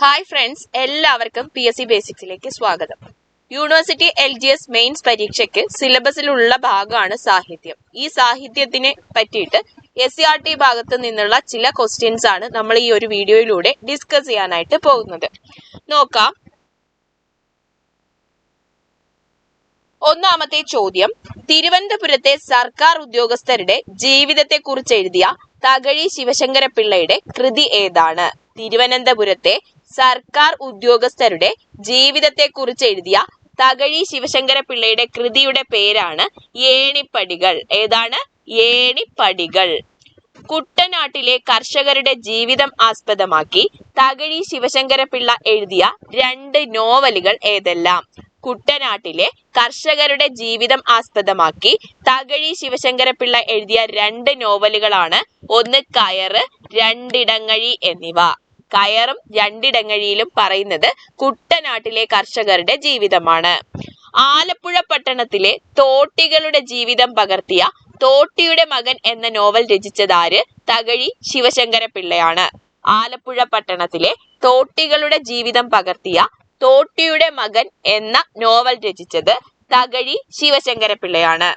Hi friends, എല്ലാവർക്കും PSC ബേസിക്സിലേക്ക് സ്വാഗതം. University LGS mains പരീക്ഷയ്ക്ക് സിലബസിലുള്ള ഭാഗമാണ് സാഹിത്യം. ഈ സാഹിത്യത്തിനെ പറ്റിയിട്ട് SCRT ഭാഗത്ത് നിന്നുള്ള ചില ക്വസ്റ്റ്യൻസ് ആണ് നമ്മൾ ഈ ഒരു വീഡിയോയിലൂടെ ഡിസ്കസ് ചെയ്യാനായിട്ട് പോകുന്നത്. നോക്കാം. ഒന്നാമത്തെ ചോദ്യം, തിരുവനന്തപുരത്തെ സർക്കാർ ഉദ്യോഗസ്ഥരുടെ ജീവിതത്തെ കുറിച്ച് എഴുതിയ തകഴി ശിവശങ്കര പിള്ളയുടെ കൃതി ഏതാണ്? തിരുവനന്തപുരത്തെ സർക്കാർ ഉദ്യോഗസ്ഥരുടെ ജീവിതത്തെ കുറിച്ച് എഴുതിയ തകഴി ശിവശങ്കര പിള്ളയുടെ കൃതിയുടെ പേരാണ് ഏണിപ്പടികൾ. ഏതാണ്? ഏണിപ്പടികൾ. കുട്ടനാട്ടിലെ കർഷകരുടെ ജീവിതം ആസ്പദമാക്കി തകഴി ശിവശങ്കര പിള്ള എഴുതിയ 2 നോവലുകൾ ഏതെല്ലാം? കുട്ടനാട്ടിലെ കർഷകരുടെ ജീവിതം ആസ്പദമാക്കി തകഴി ശിവശങ്കര പിള്ള എഴുതിയ 2 നോവലുകളാണ് ഒന്ന് കയറ്, രണ്ടിടങ്ങഴി എന്നിവ. കയറും രണ്ടിടങ്ങഴിയിലും പറയുന്നത് കുട്ടനാട്ടിലെ കർഷകരുടെ ജീവിതമാണ്. ആലപ്പുഴ പട്ടണത്തിലെ തോട്ടികളുടെ ജീവിതം പകർത്തിയ തോട്ടിയുടെ മകൻ എന്ന നോവൽ രചിച്ചതാര്? തകഴി ശിവശങ്കര പിള്ളയാണ്. ആലപ്പുഴ പട്ടണത്തിലെ തോട്ടികളുടെ ജീവിതം പകർത്തിയ തോട്ടിയുടെ മകൻ എന്ന നോവൽ രചിച്ചത് തകഴി ശിവശങ്കര പിള്ളയാണ്.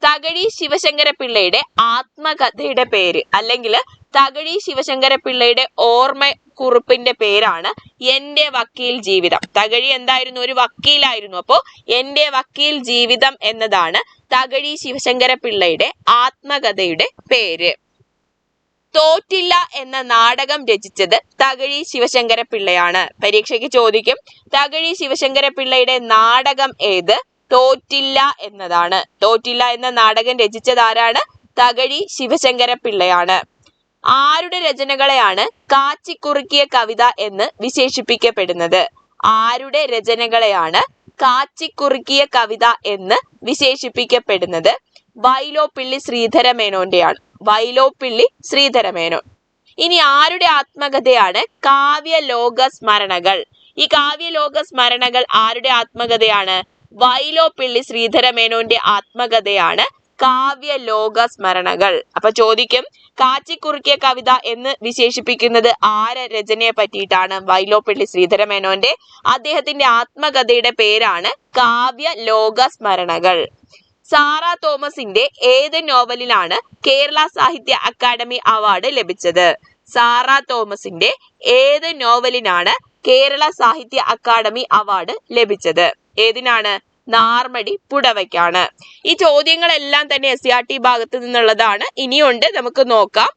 തകഴി ശിവശങ്കര പിള്ളയുടെ ആത്മകഥയുടെ പേര് അല്ലെങ്കിൽ തകഴി ശിവശങ്കര പിള്ളയുടെ ഓർമ്മ കുറിപ്പിന്റെ പേരാണ് എന്റെ വക്കീൽ ജീവിതം. തകഴി എന്തായിരുന്നു? ഒരു വക്കീലായിരുന്നു. അപ്പോ എന്റെ വക്കീൽ ജീവിതം എന്നതാണ് തകഴി ശിവശങ്കര പിള്ളയുടെ ആത്മകഥയുടെ പേര്. തോറ്റില്ല എന്ന നാടകം രചിച്ചത് തകഴി ശിവശങ്കര പിള്ളയാണ്. പരീക്ഷയ്ക്ക് ചോദിക്കും, തകഴി ശിവശങ്കര പിള്ളയുടെ നാടകം ഏത്? തോറ്റില്ല എന്നതാണ്. തോറ്റില്ല എന്ന നാടകം രചിച്ചത് ആരാണ്? തകഴി ശിവശങ്കര പിള്ളയാണ്. ആരുടെ രചനകളെയാണ് കാച്ചിക്കുറുക്കിയ കവിത എന്ന് വിശേഷിപ്പിക്കപ്പെടുന്നത്? ആരുടെ രചനകളെയാണ് കാച്ചിക്കുറുക്കിയ കവിത എന്ന് വിശേഷിപ്പിക്കപ്പെടുന്നത്? വൈലോപ്പിള്ളി ശ്രീധരമേനോന്റെയാണ്. വൈലോപ്പിള്ളി ശ്രീധരമേനോൻ. ഇനി ആരുടെ ആത്മകഥയാണ് കാവ്യലോക സ്മരണകൾ? ഈ കാവ്യലോക സ്മരണകൾ ആരുടെ ആത്മകഥയാണ്? വൈലോപ്പിള്ളി ശ്രീധരമേനോന്റെ ആത്മകഥയാണ് കാവ്യലോക സ്മരണകൾ. അപ്പൊ ചോദിക്കും, കാച്ചിക്കുറുക്കിയ കവിത എന്ന് വിശേഷിപ്പിക്കുന്നത് ആരെ രചനയെ പറ്റിയിട്ടാണ്? വൈലോപ്പിള്ളി ശ്രീധരമേനോന്റെ. അദ്ദേഹത്തിന്റെ ആത്മകഥയുടെ പേരാണ് കാവ്യലോക സ്മരണകൾ. സാറാ തോമസിന്റെ ഏത് നോവലിനാണ് കേരള സാഹിത്യ അക്കാദമി അവാർഡ് ലഭിച്ചത്? സാറാ തോമസിന്റെ ഏത് നോവലിനാണ് കേരള സാഹിത്യ അക്കാദമി അവാർഡ് ലഭിച്ചത്? ഏതിനാണ്? നാർമടി പുടവയ്ക്കാണ്. ഈ ചോദ്യങ്ങളെല്ലാം തന്നെ SCRT ഭാഗത്ത് നിന്നുള്ളതാണ്. ഇനിയുണ്ട്, നമുക്ക് നോക്കാം.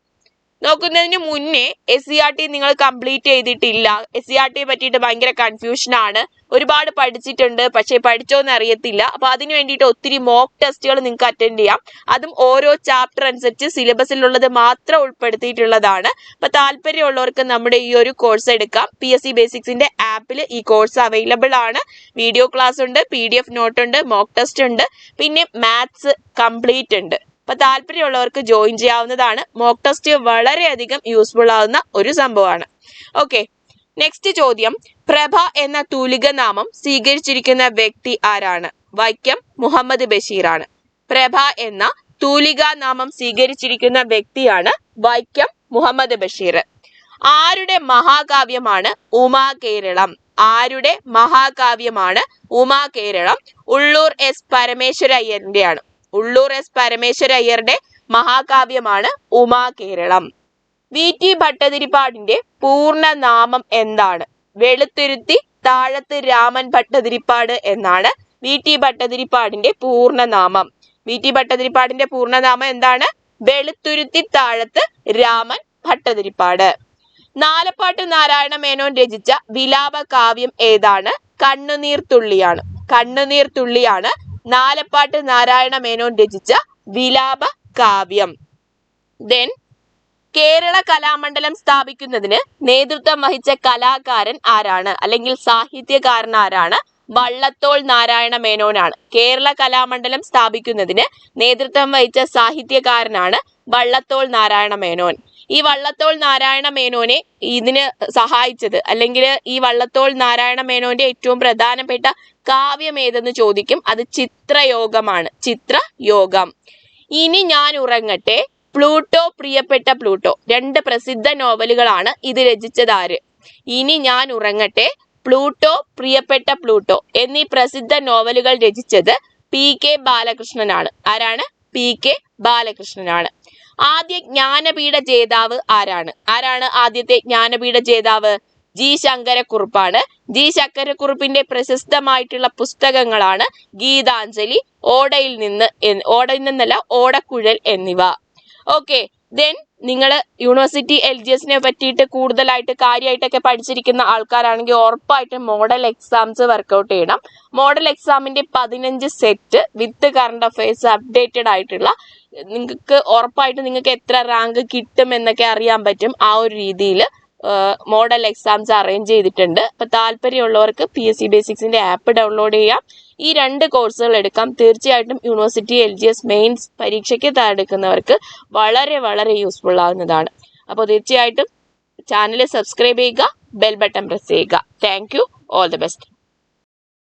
നോക്കുന്നതിന് മുന്നേ SCRT നിങ്ങൾ കംപ്ലീറ്റ് ചെയ്തിട്ടില്ല, SCRT പറ്റിയിട്ട് ഭയങ്കര കൺഫ്യൂഷൻ ആണ്, ഒരുപാട് പഠിച്ചിട്ടുണ്ട് പക്ഷെ പഠിച്ചോന്ന് അറിയത്തില്ല. അപ്പൊ അതിന് വേണ്ടിയിട്ട് ഒത്തിരി മോക്ക് ടെസ്റ്റുകൾ നിങ്ങൾക്ക് അറ്റൻഡ് ചെയ്യാം. അതും ഓരോ ചാപ്റ്റർ അനുസരിച്ച് സിലബസിലുള്ളത് മാത്രം ഉൾപ്പെടുത്തിയിട്ടുള്ളതാണ്. അപ്പൊ താല്പര്യമുള്ളവർക്ക് നമ്മുടെ ഈ ഒരു കോഴ്സ് എടുക്കാം. PSC ബേസിക്സിന്റെ ആപ്പിൽ ഈ കോഴ്സ് അവൈലബിൾ ആണ്. വീഡിയോ ക്ലാസ് ഉണ്ട്, PDF നോട്ട് ഉണ്ട്, മോക്ക് ടെസ്റ്റ് ഉണ്ട്, പിന്നെ മാത്സ് കംപ്ലീറ്റ് ഉണ്ട്. അപ്പൊ താല്പര്യമുള്ളവർക്ക് ജോയിൻ ചെയ്യാവുന്നതാണ്. മോക്ക് ടെസ്റ്റ് വളരെയധികം യൂസ്ഫുൾ ആവുന്ന ഒരു സംഭവമാണ്. ഓക്കെ, നെക്സ്റ്റ് ചോദ്യം, പ്രഭ എന്ന തൂലിക നാമം സ്വീകരിച്ചിരിക്കുന്ന വ്യക്തി ആരാണ്? വൈക്കം മുഹമ്മദ് ബഷീറാണ്. പ്രഭ എന്ന തൂലിക നാമം സ്വീകരിച്ചിരിക്കുന്ന വ്യക്തിയാണ് വൈക്കം മുഹമ്മദ് ബഷീർ. ആരുടെ മഹാകാവ്യമാണ് ഉമാകേരളം? ആരുടെ മഹാകാവ്യമാണ് Umakeralam? Ulloor S പരമേശ്വരയ്യന്റെയാണ്. Ulloor S പരമേശ്വരയ്യരുടെ മഹാകാവ്യമാണ് Umakeralam. VT ഭട്ടതിരിപ്പാടിന്റെ പൂർണ്ണ നാമം എന്താണ്? വെളുത്തുരുത്തി താഴത്ത് രാമൻ ഭട്ടതിരിപ്പാട് എന്നാണ് VT ഭട്ടതിരിപ്പാടിന്റെ പൂർണ്ണ നാമം. VT ഭട്ടതിരിപ്പാടിന്റെ പൂർണ്ണ നാമം എന്താണ്? വെളുത്തുരുത്തി താഴത്ത് രാമൻ ഭട്ടതിരിപ്പാട്. നാലപ്പാട്ട് നാരായണ മേനോൻ രചിച്ച വിലാപ കാവ്യം ഏതാണ്? കണ്ണുനീർ തുള്ളിയാണ്. കണ്ണുനീർ തുള്ളിയാണ് നാലപ്പാട്ട് നാരായണ മേനോൻ രചിച്ച വിലാപ കാവ്യം. ദെൻ കേരള കലാമണ്ഡലം സ്ഥാപിക്കുന്നതിന് നേതൃത്വം വഹിച്ച കലാകാരൻ ആരാണ് അല്ലെങ്കിൽ സാഹിത്യകാരൻ ആരാണ്? വള്ളത്തോൾ നാരായണ മേനോനാണ്. കേരള കലാമണ്ഡലം സ്ഥാപിക്കുന്നതിന് നേതൃത്വം വഹിച്ച സാഹിത്യകാരനാണ് വള്ളത്തോൾ നാരായണ മേനോൻ. ഈ വള്ളത്തോൾ നാരായണ മേനോനെ ഇതിന് സഹായിച്ചത് അല്ലെങ്കിൽ ഈ വള്ളത്തോൾ നാരായണ മേനോന്റെ ഏറ്റവും പ്രധാനപ്പെട്ട കാവ്യം ഏതെന്ന് ചോദിക്കും. അത് ചിത്രയോഗമാണ്. ചിത്രയോഗം. ഇനി ഞാൻ ഉറങ്ങട്ടെ, പ്ലൂട്ടോ പ്രിയപ്പെട്ട പ്ലൂട്ടോ, 2 പ്രസിദ്ധ നോവലുകളാണ്. ഇത് രചിച്ചതാര്? ഇനി ഞാൻ ഉറങ്ങട്ടെ, പ്ലൂട്ടോ, പ്രിയപ്പെട്ട പ്ലൂട്ടോ എന്നീ പ്രസിദ്ധ നോവലുകൾ രചിച്ചത് PK ബാലകൃഷ്ണനാണ്. ആരാണ്? PK ബാലകൃഷ്ണനാണ്. ആദ്യ ജ്ഞാനപീഠ ജേതാവ് ആരാണ്? ആരാണ് ആദ്യത്തെ ജ്ഞാനപീഠ ജേതാവ്? G ശങ്കരക്കുറുപ്പാണ്. G ശങ്കരക്കുറുപ്പിന്റെ പ്രശസ്തമായിട്ടുള്ള പുസ്തകങ്ങളാണ് ഗീതാഞ്ജലി, ഓടയിൽ നിന്നല്ല ഓടക്കുഴൽ എന്നിവ. ഓക്കെ, ദെൻ നിങ്ങൾ യൂണിവേഴ്സിറ്റി LGSനെ പറ്റിയിട്ട് കൂടുതലായിട്ട് കാര്യമായിട്ടൊക്കെ പഠിച്ചിരിക്കുന്ന ആൾക്കാരാണെങ്കിൽ ഉറപ്പായിട്ടും മോഡൽ എക്സാംസ് വർക്കൗട്ട് ചെയ്യണം. മോഡൽ എക്സാമിന്റെ 15 സെറ്റ് വിത്ത് കറണ്ട് അഫയേഴ്സ് അപ്ഡേറ്റഡ് ആയിട്ടുള്ള നിങ്ങൾക്ക് ഉറപ്പായിട്ടും നിങ്ങൾക്ക് എത്ര റാങ്ക് കിട്ടും എന്നൊക്കെ അറിയാൻ പറ്റും. ആ ഒരു രീതിയിൽ മോഡൽ എക്സാംസ് അറേഞ്ച് ചെയ്തിട്ടുണ്ട്. അപ്പൊ താല്പര്യമുള്ളവർക്ക് PSC ബേസിക്സിന്റെ ആപ്പ് ഡൗൺലോഡ് ചെയ്യാം. ഈ 2 കോഴ്സുകൾ എടുക്കാം. തീർച്ചയായിട്ടും യൂണിവേഴ്സിറ്റി LGS മെയിൻസ് പരീക്ഷയ്ക്ക് തയ്യാറെടുക്കുന്നവർക്ക് വളരെ വളരെ യൂസ്ഫുൾ ആവുന്നതാണ്. അപ്പോൾ തീർച്ചയായിട്ടും ചാനൽ സബ്സ്ക്രൈബ് ചെയ്യുക, ബെൽ ബട്ടൺ പ്രസ് ചെയ്യുക. Thank you, all the best.